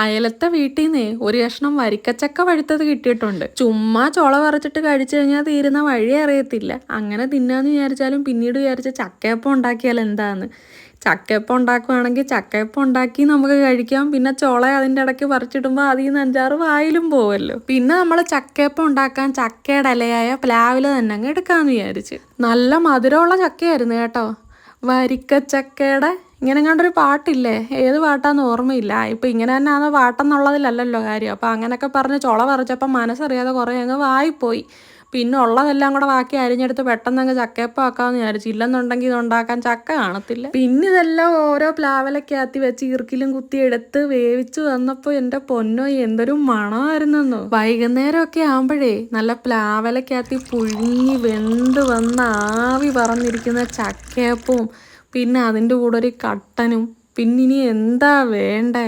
അയലത്തെ വീട്ടിൽ നിന്നേ ഒരു കഷ്ണം വരിക്കച്ചക്ക പഴുത്തത് കിട്ടിയിട്ടുണ്ട്. ചുമ്മാ ചുള പറിച്ചിട്ട് കഴിച്ചു കഴിഞ്ഞാൽ തീരുന്ന വഴി അറിയത്തില്ല. അങ്ങനെ തിന്നാന്ന് വിചാരിച്ചാലും പിന്നീട് വിചാരിച്ച ചക്കയപ്പം ഉണ്ടാക്കിയാൽ എന്താന്ന്. ചക്കയപ്പം ഉണ്ടാക്കുവാണെങ്കിൽ ചക്കയപ്പം ഉണ്ടാക്കി നമുക്ക് കഴിക്കാം. പിന്നെ ചുള അതിൻ്റെ ഇടയ്ക്ക് പറിച്ചിടുമ്പോൾ അതിൽ നിന്ന് 5-6 വായിലും പോവല്ലോ. പിന്നെ നമ്മൾ ചക്കയപ്പം ഉണ്ടാക്കാൻ ചക്കയുടെ ഇലയായ പ്ലാവില തന്നെ അങ്ങ് എടുക്കാമെന്ന് വിചാരിച്ച്. നല്ല മധുരമുള്ള ചക്കയായിരുന്നു കേട്ടോ. വരിക്കച്ചക്കയുടെ ഇങ്ങനെ കണ്ടൊരു പാട്ടില്ലേ, ഏത് പാട്ടാന്ന് ഓർമ്മയില്ല. ഇപ്പം ഇങ്ങനെ തന്നെ ആണോ പാട്ടെന്നുള്ളതിലല്ലല്ലോ കാര്യം. അപ്പം അങ്ങനെയൊക്കെ പറഞ്ഞ് ചുള പറിച്ചപ്പം മനസ്സറിയാതെ കുറേ അങ്ങ് വായിപ്പോയി. പിന്നെ ഉള്ളതെല്ലാം കൂടെ ബാക്കി അരിഞ്ഞെടുത്ത് പെട്ടെന്ന് അങ്ങ് ചക്കയപ്പം ആക്കാമെന്ന് വിചാരിച്ചു. ഇല്ലെന്നുണ്ടെങ്കിൽ ഇതുണ്ടാക്കാൻ ചക്ക കാണത്തില്ല. പിന്നെ ഇതെല്ലാം ഓരോ പ്ലാവിലക്കകത്തി വെച്ച് ഈർക്കിലും കുത്തി എടുത്ത് വേവിച്ച് വന്നപ്പോൾ എൻ്റെ പൊന്നോ എന്തൊരു മണമായിരുന്നെന്നോ. വൈകുന്നേരമൊക്കെ ആകുമ്പോഴേ നല്ല പ്ലാവിലക്കകത്തി പുഴുങ്ങി വെന്ത് വന്ന് ആവി പറന്നിരിക്കുന്ന ചക്കയപ്പവും പിന്നെ അതിൻ്റെ കൂടെ ഒരു കട്ടനും. പിന്നിനി എന്താ വേണ്ടേ?